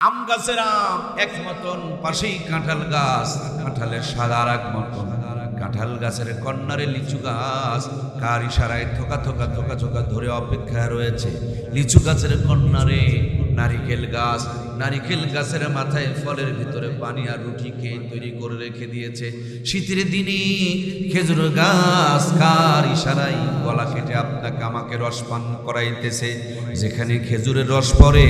আম গাছের আম এক মতন, পাশেই কাঁঠাল গাছ, কাঁঠালের সাদা আর এক মতন। কাঁঠাল গাছের কর্নারে লিচু গাছ, কার ইশারায় থোকা থোকা থোকা থোকা ধরে অপেক্ষায় রয়েছে। লিচু গাছের কর্নারে নারিকেল গাছ, নারিকেল গাছের মাথায় ফলের ভিতরে পানি আর রুটি খেয়ে তৈরি করে রেখে দিয়েছে। শীতের দিনে খেজুর গাছ কার ইশারায় গলা কেটে আপনাকে আমাকে রস পান করাইতেছে। যেখানে খেজুরের রস পড়ে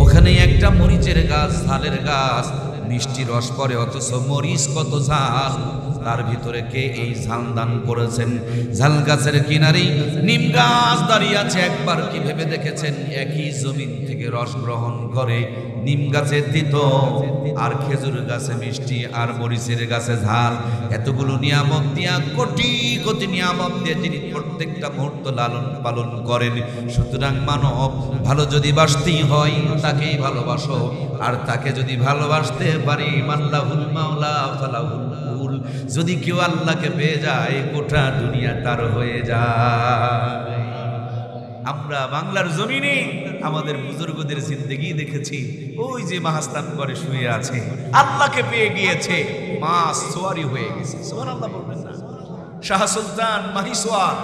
ওখানে একটা মরিচের গাছ, ঝালের গাছ, মিষ্টি রস পড়ে, অথচ মরিচ কত ঝাল, তার ভিতরে কে এই ঝাল দান করেছেন? ঝাল গাছের কিনারেই নিম গাছ দাঁড়িয়ে আছে। একবার কি ভেবে দেখেছেন একই জমিন থেকে রস গ্রহণ করে? নিম গাছে তিতো আর খেজুর গাছে মিষ্টি আর মরিচের গাছে ঝাল, এতগুলো নিয়ামত দিয়া কোটি কোটি নিয়ামত দিয়ে যিনি প্রত্যেকটা মুহূর্ত লালন পালন করেন। সুতরাং মানব ভালো যদি বাসতেই হয় তাকেই ভালোবাসো, আর তাকে যদি ভালোবাসতে পারি মাল্লাহুল মাওলা ফালাহুল কুল, যদি কেউ আল্লাহকে পেয়ে যায় গোটা দুনিয়া তার হয়ে যায়। আমরা বাংলার জমিনে আমাদের বুজুর্গদের জিন্দেগি দেখেছি। ওই যে মাহাস্তান করে শুয়ে আছে, আল্লাহকে পেয়ে গিয়েছে, মাস সোয়ারি হয়ে গেছে। সুবহানাল্লাহ বলবেন না? শাহ সুলতান মাহিসওয়ার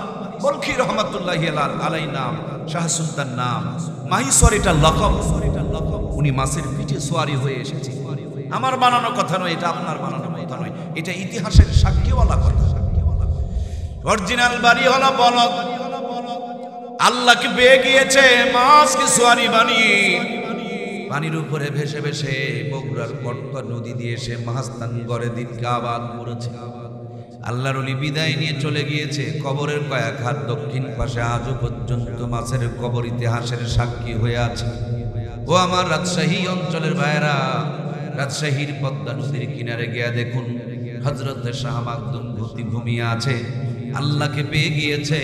বলখি রহমাতুল্লাহি আলাই নাম, শাহ সুলতান নাম, মাহিসওয়ার এটা লকব। উনি মাসের পিঠে সোয়ারি হয়ে এসেছে। আমার বানানো কথা নয়, এটা আপনার বানানো কথা নয়, এটা ইতিহাসের সাক্ষীওয়ালা কথা। অরিজিনাল বাড়ি হলো বলদ, আল্লাহকে পেয়ে গিয়েছে মাছকে সোয়ারি বানিয়ে পানির উপরে ভেসে ভেসে বগুড়ার কটকা নদী দিয়ে সে মাহাস্তান গড়ে দিনকে আবাদ করেছে। আল্লাহর ওলি বিদায় নিয়ে চলে গিয়েছে। কবরের কয়েক হাত দক্ষিণ পাশে আজও পর্যন্ত মাছের কবর ইতিহাসের সাক্ষী হয়ে আছে। ও আমার রাজশাহী অঞ্চলের ভাইরা, রাজশাহীর পদ্মা নদীর কিনারে গিয়ে দেখুন হযরত শাহ মাকদুম ঘুমিয়ে আছে। আল্লাহকে পেয়ে গিয়েছে।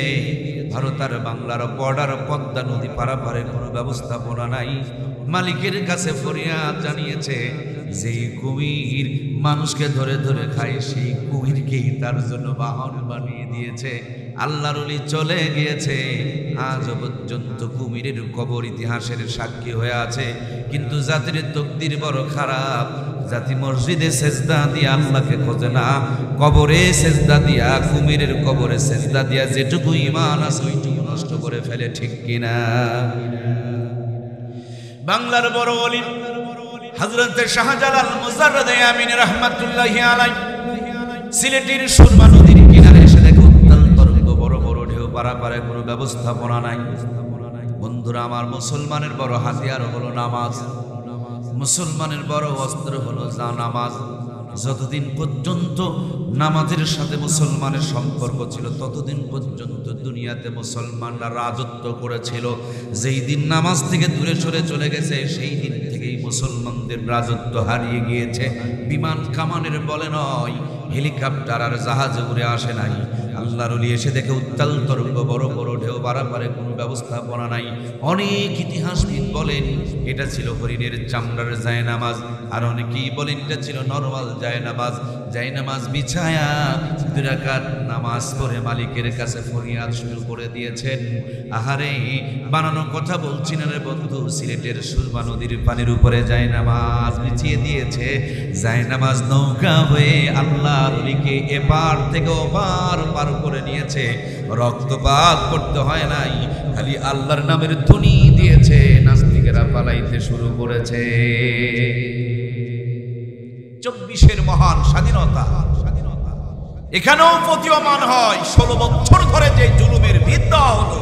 ভারত আর বাংলার বর্ডার পদ্মা নদী পারাপারে কোনো ব্যবস্থাপনা নাই। মালিকের কাছে ফরিয়াদ জানিয়েছে, যেই কুমির মানুষকে ধরে ধরে খায় সেই কুমিরকেই তার জন্য বাহন বানিয়ে দিয়েছে। আল্লাহর ওলি চলে গিয়েছে, আজ পর্যন্ত কুমিরের কবর ইতিহাসের সাক্ষী হয়ে আছে। কিন্তু জাতির তকদির বড় খারাপ, জাতি মসজিদে সেজদা দিয়া আল্লাহকে খোঁজে না, কবরে সেজদা দিয়া, কুমিরের কবরে সেজদা দিয়া যেটুকু ঈমান আছে ওইটুকু নষ্ট করে ফেলে। ঠিক কিনা? বাংলার বড় ওলি হযরত শাহজালাল মুজাররদ আমিন রাহমাতুল্লাহি আলাইহি সিলেটের সুরমা নদীর কিনারে এসে দেখো উত্তাল তরঙ্গ, বড় বড় ঢেউ, পারাপারে কোনো ব্যবস্থাপনা নাই। বন্ধুরা আমার, মুসলমানের বড় হাতিয়ার হলো নামাজ, মুসলমানের বড় অস্ত্র হলো নামাজ। যতদিন পর্যন্ত নামাজের সাথে মুসলমানের সম্পর্ক ছিল ততদিন পর্যন্ত দুনিয়াতে মুসলমানরা রাজত্ব করেছিল। যেই দিন নামাজ থেকে দূরে সরে চলে গেছে সেই দিন থেকেই মুসলমানদের রাজত্ব হারিয়ে গিয়েছে। বিমান কামানের বলে নয়, হেলিকপ্টার আর জাহাজে উড়ে আসে নাই। আল্লাহর ওলি এসে দেখে উত্তাল তরঙ্গ, বড় বড় ঢেউ, পারাপারে কোনো ব্যবস্থাপনা নাই। অনেক ইতিহাসবিদ বলেন এটা ছিল হরিণের চামড়ার জায়নামাজ, আর অনেকেই বলেন এটা ছিল নরমাল জায়নামাজ। জায়নামাজ বিছায়া 2 রাকাত নামাজ পড়ে মালিকের কাছে ফরিয়াদ শুরু করে দিয়েছেন। আহারে, বানানো কথা বলছি না রে বন্ধু, সিলেটের সুরমা নদীর পানির উপরে জায়নামাজ বিছিয়ে দিয়েছে। জায়নামাজ নৌকা হয়ে আল্লাহর ওলিকে এপার থেকে ওপার পার করে নিয়েছে। রক্তপাত করতে হয় নাই, খালি আল্লাহর নামের ধ্বনি দিয়েছে, নাস্তিকেরা পালাইতে শুরু করেছে। 24-এর মহান স্বাধীনতা এখানেও প্রতীয়মান হয়। 16 বছর ধরে যে জুলুমের বিদ্যা হলো,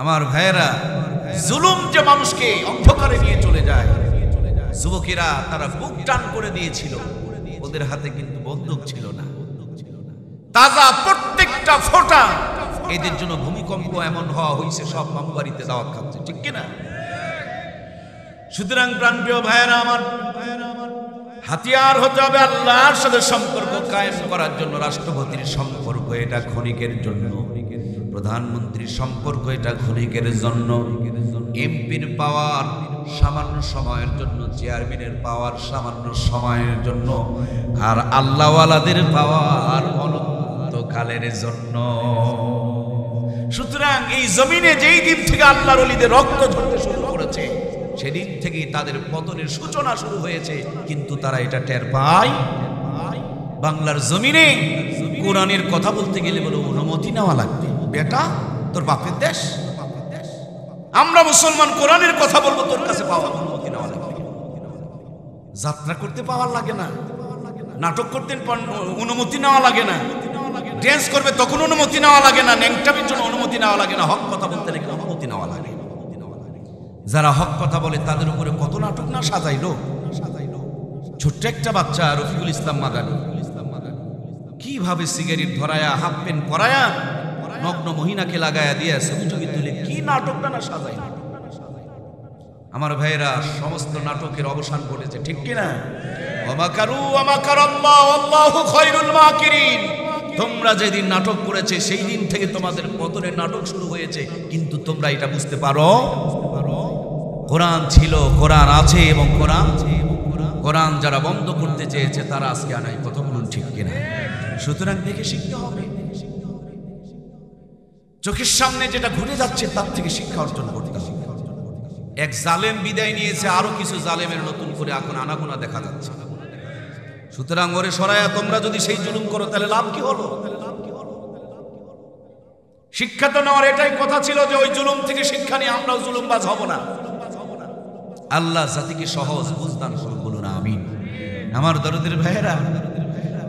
আমার ভাইয়েরা, জুলুম যে মানুষকে অন্ধকারে নিয়ে চলে যায়। যুবকেরা তারা বুক টান করে দিয়েছিল, ওদের হাতে কিন্তু বন্দুক ছিল না। তাজা প্রত্যেকটা ফোঁটা এদের জন্য ভূমিকম্প এমন হওয়া হয়েছে, সব মামুবাড়িতে দাওয়াত খাচ্ছে। ঠিক কিনা? সুতরাং প্রাণপ্রিয় ভাইয়েরা আমার, হাতিয়ার হতে হবে আল্লাহর সাথে সম্পর্ক কায়েম করার জন্য। রাষ্ট্রপতির সম্পর্ক এটা ক্ষণিকের জন্য, প্রধানমন্ত্রীর সম্পর্ক এটা ক্ষণিকের জন্য, এমপির পাওয়ার সামান্য সময়ের জন্য, চেয়ারম্যানের পাওয়ার সামান্য সময়ের জন্য, আর আল্লাহওয়ালাদের পাওয়ার অনন্তকালের জন্য। সুতরাং এই জমিনে যেই দিন থেকে আল্লাহর ওলিদের রক্ত ঝরতে শুরু করেছে সেদিন থেকেই তাদের পতনের সূচনা শুরু হয়েছে, কিন্তু তারা এটা টের পায়। বাংলার জমিনে কোরআনের কথা বলতে গেলে বলে অনুমতি নেওয়া লাগবে। বেটা, তোর বাপের দেশ, আমরা মুসলমান কোরআনের কথা বলবো, তোর কাছে পাওয়া অনুমতি নেওয়া লাগবে। যাত্রা করতে পাওয়ার লাগে না, নাটক করতে অনুমতি নেওয়া লাগে না, ড্যান্স করবে তখন অনুমতি নেওয়া লাগে না, ন্যাংটামির জন্য অনুমতি নেওয়া লাগে না, হক কথা বলতে নাকি অনুমতি নেওয়া লাগে। যারা হক কথা বলে তাদের উপরে কত নাটক না সাজাইলো। ছোট্ট একটা বাচ্চা রফিকুল ইসলাম মাদানী কিভাবে সিগারেট ধরায়া, হাফ প্যান্ট পরায়া, নগ্ন মহিনাকে লাগায়া দিয়ে ছবি টবি তুলে কি নাটকটা না সাজাই। আমার ভাইয়েরা, সমস্ত নাটকের অবসান ঘটেছে, ঠিক কিনা? ওয়ামাকারু ওয়ামাকারাল্লাহু আল্লাহু খায়রুল মাকিরিন। তোমরা যেদিন নাটক করেছে সেই দিন থেকে তোমাদের পতনের নাটক শুরু হয়েছে, কিন্তু তোমরা এটা বুঝতে পারো? কোরআন ছিল, কোরআন আছে, এবং কোরআন যারা বন্ধ করতে চেয়েছে তারা আজকে আনাই। কথা বলুন, ঠিক কিনা? সুতরাং দেখে শিখতে হবে। চোখের সামনে যেটা ঘুরে যাচ্ছে তার থেকে শিক্ষা অর্জন করতে হবে। এক জালেম বিদায় নিয়েছে, আরো কিছু জালেমের নতুন করে এখন আনাগোনা দেখা যাচ্ছে। সুতরাং ওরে সরায়া তোমরা যদি সেই জুলুম করো তাহলে লাভ কি হলো? শিক্ষা তো নেওয়ার এটাই কথা ছিল যে ওই জুলুম থেকে শিক্ষা নিয়ে আমরাও জুলুমবাজ হব না। আল্লাহ জাতিকে সহজ বুঝদান করুন, বলুন আমিন। আমার দরদের ভাইয়েরা,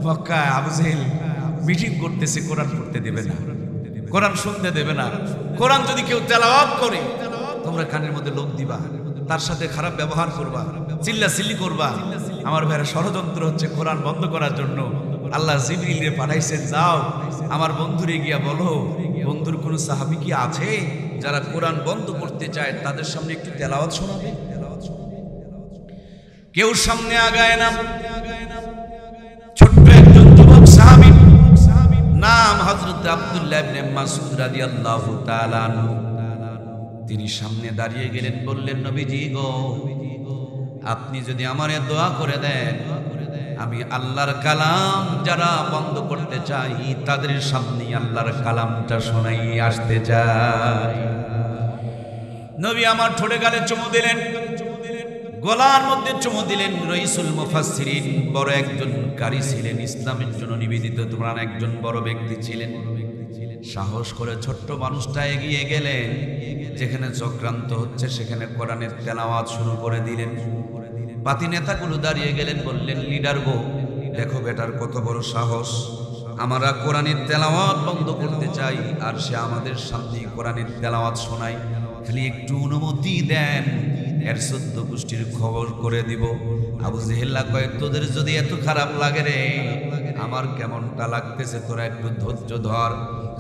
মক্কায় আবু জেহেল মিটিং করতেছে, কোরআন পড়তে দেবে না, কোরআন শুনতে দেবে না। কোরআন যদি কেউ তেলাওয়াত করে তোমরা কানের মধ্যে লোক দিবা, তার সাথে খারাপ ব্যবহার করবা, চিল্লাচিল্লি করবা। আমার ভাইয়েরা, ষড়যন্ত্র হচ্ছে কোরআন বন্ধ করার জন্য। আল্লাহ জিবরিলকে পাঠাইছেন, যাও আমার বন্ধুরে গিয়া বলো, বন্ধুর কোন সাহাবী কি আছে যারা কোরআন বন্ধ করতে চায়, তাদের সামনে একটু তেলাওয়াত শোনাবে। কেউ সামনে আগায় না। ছোট্ট একজন যুবক সাহাবী, নাম হযরত আব্দুল্লাহ ইবনে মাসউদ রাদিয়াল্লাহু তাআলা আনহু, তিনি সামনে দাঁড়িয়ে গেলেন, বললেন, নবীজি গো, আপনি যদি আমারে দোয়া করে দেন, আমি আল্লাহর কালাম যারা বন্ধ করতে চাই তাদের সামনে আল্লাহর কালামটা শোনাই আসতে চাই। নবী আমার ঠোঁটে গালে চুমু দিলেন, গলার মধ্যে চুমু দিলেন। রাইসুল মুফাসসিরিন, বড় একজন কারি ছিলেন, ইসলামের জন্য নিবেদিত তোমার একজন বড় ব্যক্তি ছিলেন। সাহস করে ছোট্ট মানুষটা এগিয়ে গেলেন, যেখানে চক্রান্ত হচ্ছে সেখানে কোরআনের তেলাওয়াত শুরু করে দিলেন। বাতি নেতাগুলো দাঁড়িয়ে গেলেন, বললেন, লিডার গো, দেখো বেটার কত বড় সাহস, আমরা কোরআনের তেলাওয়াত বন্ধ করতে চাই আর সে আমাদের সামনে কোরআনের তেলাওয়াত শোনায়, খালি একটু অনুমতি দেন, এর 14 গোষ্ঠীর খবর করে দিব। আবু জেহেল কয়, তোদের যদি এত খারাপ লাগে রে, আমার কেমনটা লাগতেছে, তোরা একটু ধৈর্য ধর।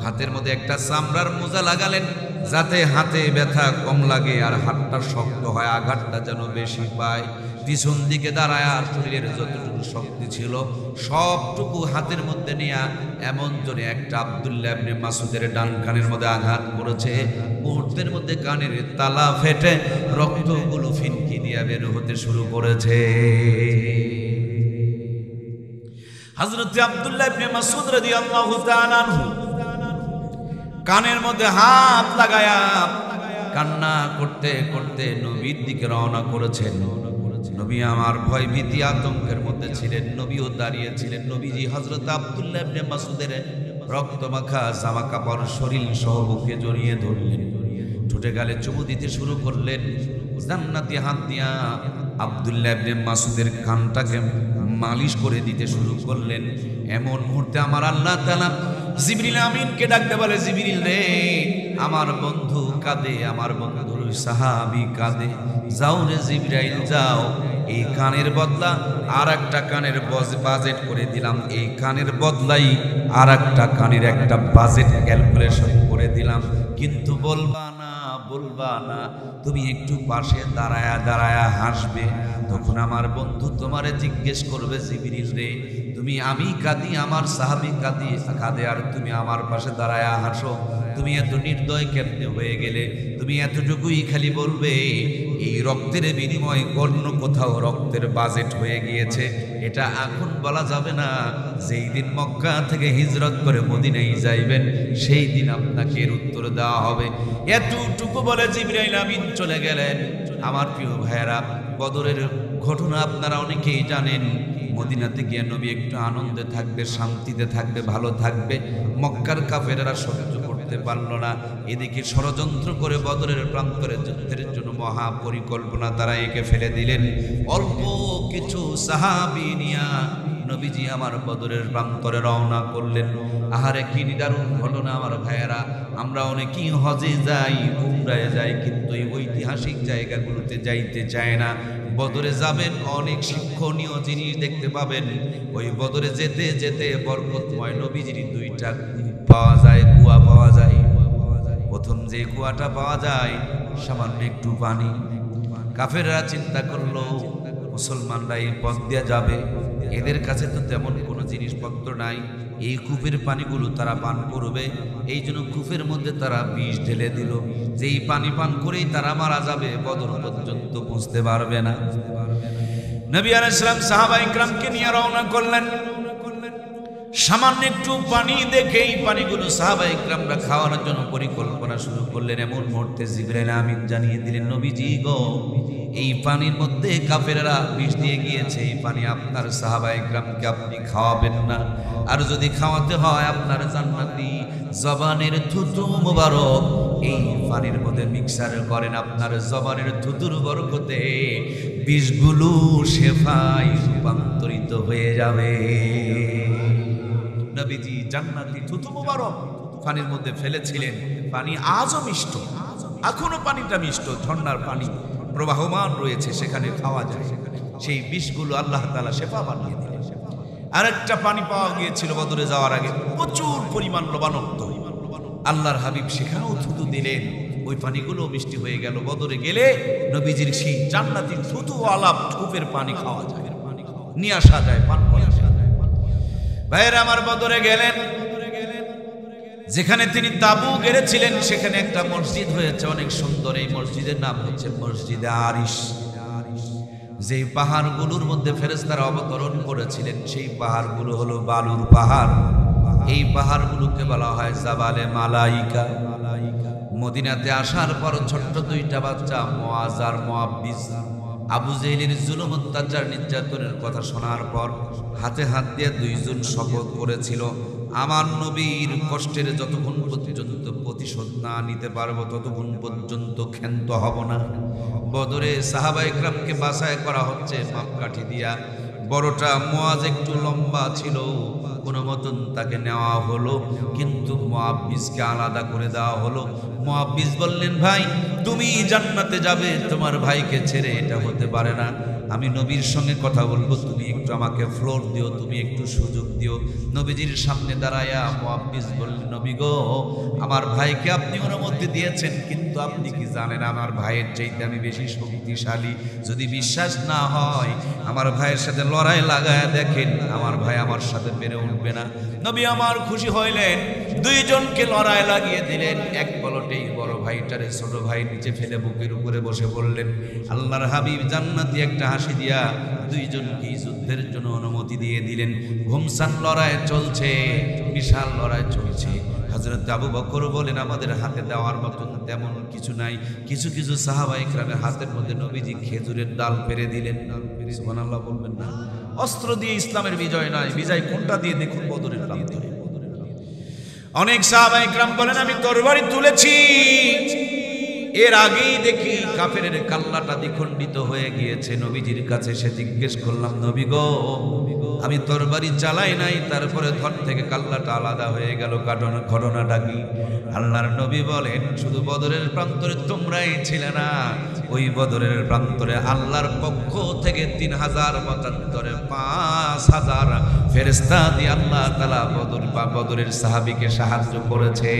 হাতের মধ্যে একটা চামড়ার মোজা লাগালেন, যাতে হাতে ব্যথা কম লাগে আর হাতটা শক্ত হয়, আঘাতটা যেন বেশি পায়। পিছন দিকে দাঁড়ায় আর শরীরের যতটুকু শক্তি ছিল সবটুকু হাতের মধ্যে নিয়ে এমন জোরে একটা আব্দুল্লাহ ইবনে মাসউদের ডান কানের মধ্যে আঘাত করেছে, মুহূর্তের মধ্যে কানের তালা ফেটে রক্তগুলো ফিনকি দিয়ে বের হতে শুরু করেছে। হযরত আব্দুল্লাহ ইবনে মাসউদ রাদিয়াল্লাহু তাআলা আনহু কানের মধ্যে হাত লাগায়া কান্না করতে করতে নবীর দিকে রওনা করেছেন। নবী আমার ভয় ভীতি আতঙ্কের মধ্যে ছিলেন, নবীও দাঁড়িয়ে ছিলেন। নবীজি হযরত আব্দুল্লাহ ইবনে মাসউদের রক্তমাখা জামা কাপড় শরীর সহ বুকে জড়িয়ে ধরলেন, ঠোঁটে গালে চুমু দিতে শুরু করলেন। জান্নাতি হাত দিয়া আব্দুল্লাহ ইবনে মাসউদের কানটাকে মালিশ করে দিতে শুরু করলেন। এমন মুহূর্তে আমার আল্লাহ তাআলা জিবরিল আমিনকে ডাকতে বলে, জিবরিল রে, আমার বন্ধু কাঁদে, আমার বন্ধুর সাহাবী কাঁদে, যাও রে জিবরাইল যাও, এই কানের বদলা আর একটা কানের বাজেট করে দিলাম, এই কানের বদলাই আর একটা কানের একটা বাজেট ক্যালকুলেশন করে দিলাম, কিন্তু বলবা না, তুমি একটু পাশে দাঁড়ায়া দাঁড়ায়া হাসবে। তখন আমার বন্ধু তোমারে জিজ্ঞেস করবে, জিবরিল রে, তুমি আমি কাঁদি, আমার সাহাবী কাঁদে, আর তুমি আমার পাশে দাঁড়ায়া হাসো, তুমি এত নির্দয় কেমনে হয়ে গেলে? তুমি এতটুকুই খালি বলবে, এই রক্তের বিনিময়ে অন্য কোথাও রক্তের বাজেট হয়ে গিয়েছে, এটা এখন বলা যাবে না। যেই দিন মক্কা থেকে হিজরত করে মদিনায় যাইবেন সেই দিন আপনাকে এর উত্তর দেওয়া হবে। এতটুকু বলে জিবরাইল আমিন চলে গেলেন। আমার প্রিয় ভাইয়েরা, বদরের ঘটনা আপনারা অনেকেই জানেন। মদিনাতে গিয়ে নবী একটু আনন্দে থাকবে, শান্তিতে থাকবে, ভালো থাকবে। মক্কার কাফেরেরা সহ্য করতে পারল না। এদিকে ষড়যন্ত্র করে বদরের প্রান্তরে যুদ্ধের জন্য মহা পরিকল্পনা তারা এঁকে ফেলে দিলেন। অল্প কিছু সাহাবী নিয়া নবীজি আমার বদরের প্রান্তরে রওনা করলেন। আহারে কি নিদারুণ ঘটনা আমার ভাইয়েরা। আমরা অনেকেই হজে যাই, উমরায় যাই, কিন্তু এই ঐতিহাসিক জায়গাগুলোতে যাইতে চায় না। বদরে যাবেন, অনেক শিক্ষণীয় জিনিস দেখতে পাবেন। ওই বদরে যেতে যেতে বরকতময় নবীজির দুইটা পাওয়া যায়, কুয়া পাওয়া যায়। প্রথম যে কুয়াটা পাওয়া যায়, সামান্য একটু পানি। কাফেররা চিন্তা করলো মুসলমানরা এই পথ দিয়ে যাবে, এদের কাছে তো তেমন কোনো জিনিসপত্র নাই, এই কূপের পানিগুলো তারা পান করবে। এই জন্য কূপের মধ্যে তারা বিষ ঢেলে দিল, যে এই পানি পান করেই তারা মারা যাবে, বদর পর্যন্ত পৌঁছতে পারবে না। নবী আলাইহিস সালাম সাহাবা ইকরামকে নিয়ে রওনা করলেন। সামান্য একটু পানি দেখেই পানিগুলো সাহাবা ইকরামরা খাওয়ানোর জন্য পরিকল্পনা শুরু করলেন। এমন মুহূর্তে জিবরাইল আমিন জানিয়ে দিলেন, নবীজি গো, এই পানির মধ্যে কাফেররা বিষ দিয়ে গিয়েছে, এই পানি আপনার সাহাবা ইকরামকে আপনি খাওয়াবেন না। আর যদি খাওয়াতে হয়, আপনার জান্নাতি জবানের থুতু মোবারক এই পানির মধ্যে মিক্সার করেন, আপনার জবানের থুতুর বরকতে বিষগুলো শেফায় রূপান্তরিত হয়ে যাবে। নবীজি জান্নাতি থুতু মোবারক পানির মধ্যে ফেলেছিলেন। পানি আজও মিষ্ট, এখনো পানিটা মিষ্ট, ঝর্ণার পানি প্রবাহমান রয়েছে, সেখানে খাওয়া যায়। সেই বিষগুলো আল্লাহ তাআলা শেফা বানিয়ে দিলেন। আরেকটা পানি পাওয়া গিয়েছিল বদরে যাওয়ার আগে, প্রচুর পরিমাণ লবণাক্ত। আল্লাহর হাবিব সেখানেও থুতু দিলেন, ওই পানিগুলো মিষ্টি হয়ে গেল। বদরে গেলে নবীজির সেই জান্নাতি থুতু আলাপ কূপের পানি খাওয়া যায়, নিয়ে আসা যায়, পান করা যায়। ভাইয়েরা আমার, বদরে গেলেন, যেখানে তিনি তাবু গেড়েছিলেন সেখানে একটা মসজিদ হয়েছে অনেক সুন্দর। এই মসজিদের নাম হচ্ছে মসজিদে আরিশ। যে পাহাড়গুলোর মধ্যে ফেরেশতারা অবতরণ করেছিলেন, সেই পাহাড়গুলো হলো বালুর পাহাড়। এই পাহাড়গুলোকে বলা হয় জাবালে মালাইকা। মদিনাতে আসার পর ছোট্ট দুইটা বাচ্চা মুআজ আর মুআব্বিস আবু জেহেলের জুলুম অত্যাচার নির্যাতনের কথা শোনার পর হাতে হাত দিয়ে দুইজন শপথ করেছিল, আমার নবীর কষ্টের যতক্ষণ পর্যন্ত প্রতিশোধ না নিতে পারবো ততক্ষণ পর্যন্ত ক্ষান্ত হব না। বদরে সাহাবা ইকরামকে বাছাই করা হচ্ছে মাপকাঠি দিয়া। বড়টা মুআজ একটু লম্বা ছিল, কোনো মতন তাকে নেওয়া হলো, কিন্তু মুআব্বিসকে আলাদা করে দেওয়া হলো। মুআব্বিস বললেন, ভাই তুমি জান্নাতে যাবে, তোমার ভাইকে ছেড়ে এটা হতে পারে না। আমি নবীর সঙ্গে কথা বলবো, তুমি একটু আমাকে ফ্লোর দিও, তুমি একটু সুযোগ দিও। নবীজির সামনে দাঁড়ায়া মুআব্বিস বললেন, নবী গো, আমার ভাইকে আপনি অনুমতি দিয়েছেন, কিন্তু আপনি কি জানেন আমার ভাইয়ের চাইতে আমি বেশি শক্তিশালী। যদি বিশ্বাস না হয় আমার ভাইয়ের সাথে লড়াই লাগায় দেখেন, আমার ভাই আমার সাথে পেরে উঠবে না। নবী আমার খুশি হইলেন, দুইজনকে লড়াই লাগিয়ে দিলেন। এক পলটেই বড় ভাইটারে ছোট ভাই নিচে ফেলে বুকের উপরে বসে বললেন, আল্লাহর হাবিব জান্নাতি একটা হাসি দিয়া দুইজনকে যুদ্ধের জন্য অনুমতি দিয়ে দিলেন। ঘুমসান লড়াই চলছে, বিশাল লড়াই চলছে। হযরত আবু বকর বলেন, আমাদের হাতে দেওয়ার মতন তেমন কিছু নাই। কিছু কিছু সাহাবা ইকরামের হাতের মধ্যে নবীজি খেজুরের ডাল পেরে দিলেন। সুবহানাল্লাহ বলবেন না? অস্ত্র দিয়ে ইসলামের বিজয় নয়, বিজয় কোনটা দিয়ে দেখুন, বদরের প্রান্তরে। অনেক সাহাবা ইকরাম বলেন, আমি তরবারি তুলেছি, এর আগেই দেখি কাফেরের কাল্লাটা দ্বিখণ্ডিত হয়ে গিয়েছে। নবীজির কাছে সে জিজ্ঞেস করলাম, নবী গো, আমি তরবারি চালাই নাই, তারপরে ধর থেকে কাল্লাটা আলাদা হয়ে গেল, ঘটনাটা কি? আল্লাহর নবী বলেন, শুধু বদরের প্রান্তরে তোমরাই ছিলে না, ওই বদরের প্রান্তরে আল্লাহর পক্ষ থেকে 3000 মতান্তরে 5000 ফেরেশতা দিয়ে আল্লাহ তাআলা বদরের সাহাবীকে সাহায্য করেছে।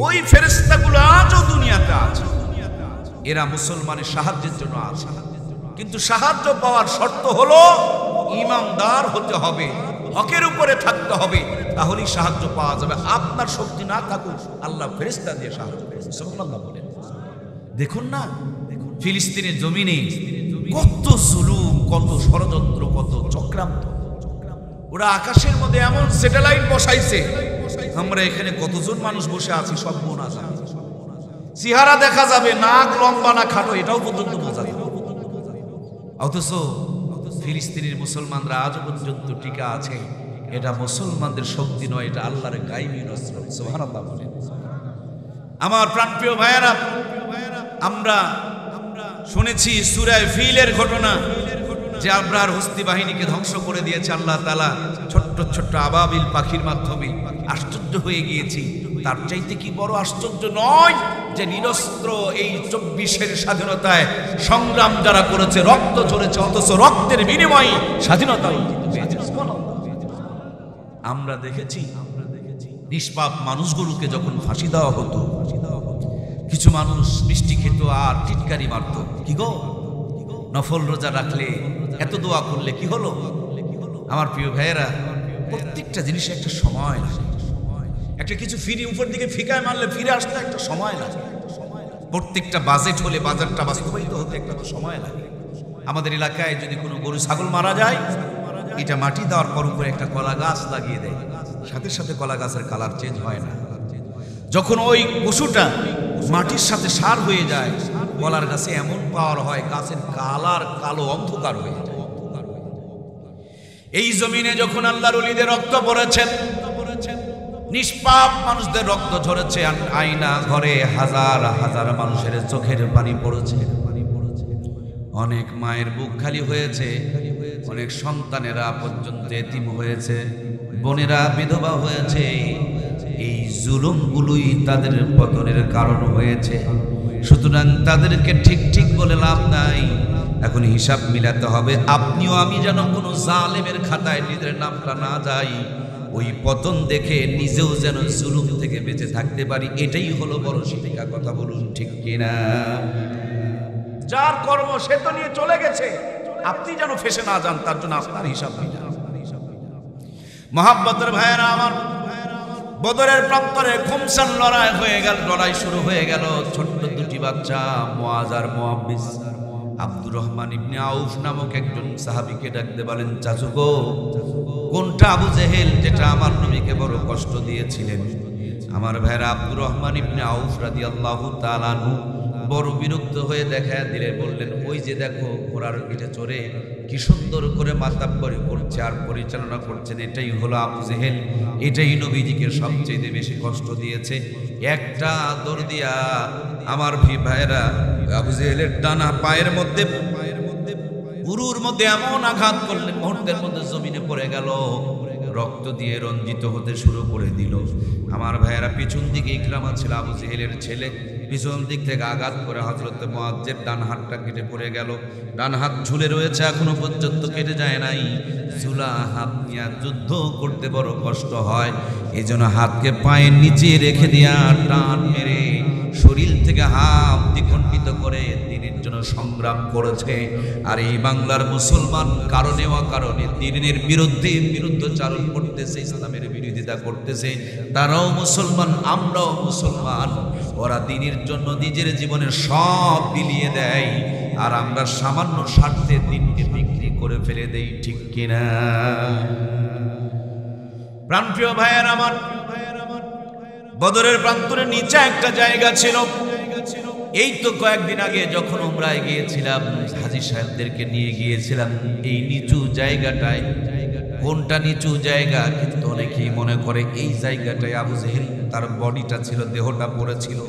ওই ফেরেশতাগুলো আজও দুনিয়াতে আছে, এরা মুসলমানের সাহায্যের জন্য আছে। কিন্তু সাহায্য পাওয়ার শর্ত হলো ঈমানদার হতে হবে, হকের উপরে থাকতে হবে, তাহলেই সাহায্য পাওয়া যাবে। আপনার শক্তি না থাকুক, আল্লাহ ফেরেশতা দিয়ে সাহায্য করেন। সুবহানাল্লাহ বলেন। দেখুন না, ফিলিস্তিনের জমিনে কত জুলুম, কত ষড়যন্ত্র, কত চক্রান্ত। ওরা আকাশের মধ্যে এমন স্যাটেলাইট বসাইছে, আমরা এখানে কতজন মানুষ বসে আছি সব বোনা যায়। চেহারা দেখা যাবে, নাক লম্বা না খাটো এটাও পর্যন্ত বোঝা যাবে। অথচ ফিলিস্তিনের মুসলমানরা আজও পর্যন্ত টিকা আছে। এটা মুসলমানদের শক্তি নয়, এটা আল্লাহর গায়বী নসরত। সুবহানাল্লাহ বলেন। আমার প্রাণপ্রিয় ভাইয়েরা, আমরা শুনেছি সূরা ফিলের ঘটনা, যে আবরার হস্তি বাহিনীকে ধ্বংস করে দিয়েছে আল্লাহ তাআলা ছোট্ট ছোট্ট আবাবিল পাখির মাধ্যমে। আশ্চর্য হয়ে গিয়েছি, তার চাইতে কি বড় আশ্চর্য নয় যে নিরস্ত্র এই 24-এর স্বাধীনতায় সংগ্রাম যারা করেছে, রক্ত ঝরেছে, অথচ রক্তের বিনিময়ে স্বাধীনতা অর্জিত হয়েছে। আমরা দেখেছি নিষ্পাপ মানুষগুলোকে যখন ফাঁসি দেওয়া হতো, কিছু মানুষ মিষ্টি খেত আর টিটকারি মারত। কি গো, নফল রোজা রাখলে, এত দোয়া করলে কি হলো? আমার প্রিয় ভাইয়েরা, প্রত্যেকটা জিনিসে একটা সময় লাগে। একটা কিছু ফিরে উপর দিকে ফিকায় মারলে ফিরে আসতে একটা সময় লাগে। প্রত্যেকটা বাজেট হলে বাজারটা বাস্তবায়িত হতে একটা তো সময় লাগে। আমাদের এলাকায় যদি কোনো গরু ছাগল মারা যায়, এটা মাটি দেওয়ার পর উপরে একটা কলা গাছ লাগিয়ে দেয়, সাথে সাথে কলা গাছের কালার চেঞ্জ হয় না। যখন ওই পশুটা মাটির সাথে সার হয়ে যায়, কলার গাছে এমন পাওয়ার হয়, গাছের কালার কালো অন্ধকার হয়ে যায়। এই জমিনে যখন আল্লাহর ওলিদের রক্ত পড়েছেন, নিষ্পাপ মানুষদের রক্ত ঝরেছে, আয়না ঘরে হাজার হাজার মানুষের চোখের পানি পড়েছে, অনেক মায়ের বুক খালি হয়েছে, অনেক সন্তানেরা পর্যন্ত এতিম হয়েছে, বোনেরা বিধবা হয়েছে। এই জুলুমগুলোই তাদের পতনের কারণ হয়েছে। সুতরাং তাদেরকে ঠিক ঠিক বলে লাভ নাই, এখন হিসাব মিলাতে হবে। আপনিও আমি যেন কোনো জালেমের খাতায় নিজের নামটা না যাই, ওই পতন দেখে নিজেও যেন জুলুম থেকে বেঁচে থাকতে পারি। এটাই হলো বড় শিক্ষা। কথা বলুন ঠিক কিনা? যার কর্ম সে তো নিয়ে চলে গেছে, আপনি যেন ফেসে না যান, তার জন্য আপনার হিসাব মিলান। মহাব্বতের ভাইয়েরা আমার, বদরের প্রান্তরে খুমসান লড়াই হয়ে গেল, লড়াই শুরু হয়ে গেল। ছোট্ট দুটি বাচ্চা মুআজ আর মুআব্বিস, আব্দুর রহমান ইবনে আউফ নামক একজন সাহাবীকে ডাকতে বলেন, চাচু গো, কোনটা আবু জেহেল যেটা আমার নবীকে বড় কষ্ট দিয়েছিলেন? আমার ভাইরা আব্দুর রহমান ইবনে আউফ রাদিয়াল্লাহু তাআলা আনহু বড় বিরক্ত হয়ে দেখা দিলে বললেন, ওই যে দেখো ঘোড়ার পিঠে চড়ে কি সুন্দর করে মাতাব্বরি করছে আর পরিচালনা করছেন, এটাই হলো আবু জেহেল। এটাই নবীজিকে সবচেয়ে বেশি কষ্ট দিয়েছে। একটা দৌড় দিয়া আমার ভাইরা আবু জেহেলের ডানা পায়ের মধ্যে উরুর মধ্যে এমন আঘাত করলেন, মুহূর্তের মধ্যে জমিনে পড়ে গেল, রক্ত দিয়ে রঞ্জিত হতে শুরু করে দিল। আমার ভাইয়েরা, পিছন দিকে ইকরামা ছিল আবু জেহেলের ছেলে, পিছন দিক থেকে আঘাত করে হযরত মুআজ্জের ডান হাতটা কেটে পড়ে গেল। ডান হাত ঝুলে রয়েছে, এখনো পর্যন্ত কেটে যায় নাই। ঝুলা হাত নিয়ে যুদ্ধ করতে বড় কষ্ট হয়, এজন্য হাতকে পায়ের নিচে রেখে দিয়া টান মেরে শরীর থেকে হাত দ্বিখণ্ডিত করে দিনের জন্য সংগ্রাম করেছে। আর এই বাংলার মুসলমান কারণে অকারণে দিনের বিরুদ্ধচারণ করতেছে, ইসলামের বিরোধিতা করতেছে। তারাও মুসলমান, আমরাও মুসলমান। ওরা দিনের জন্য নিজের জীবনের সব বিলিয়ে দেয়, আর আমরা সামান্য স্বার্থে দিনকে বিক্রি করে ফেলে দেই। ঠিক কিনা? প্রাণপ্রিয় ভাইয়ের আমার, বদরের প্রান্তরে নিচে একটা জায়গা ছিল। এই তো কয়েকদিন আগে যখন উমরায় গিয়েছিলাম, হাজী সাহেবদেরকে নিয়ে গিয়েছিলাম এই নিচু জায়গাটায়। কোনটা নিচু জায়গা? কিন্তু অনেকেই মনে করে এই জায়গাটায় আবু জেহেল তার বডিটা ছিল, দেহটা পড়েছিল।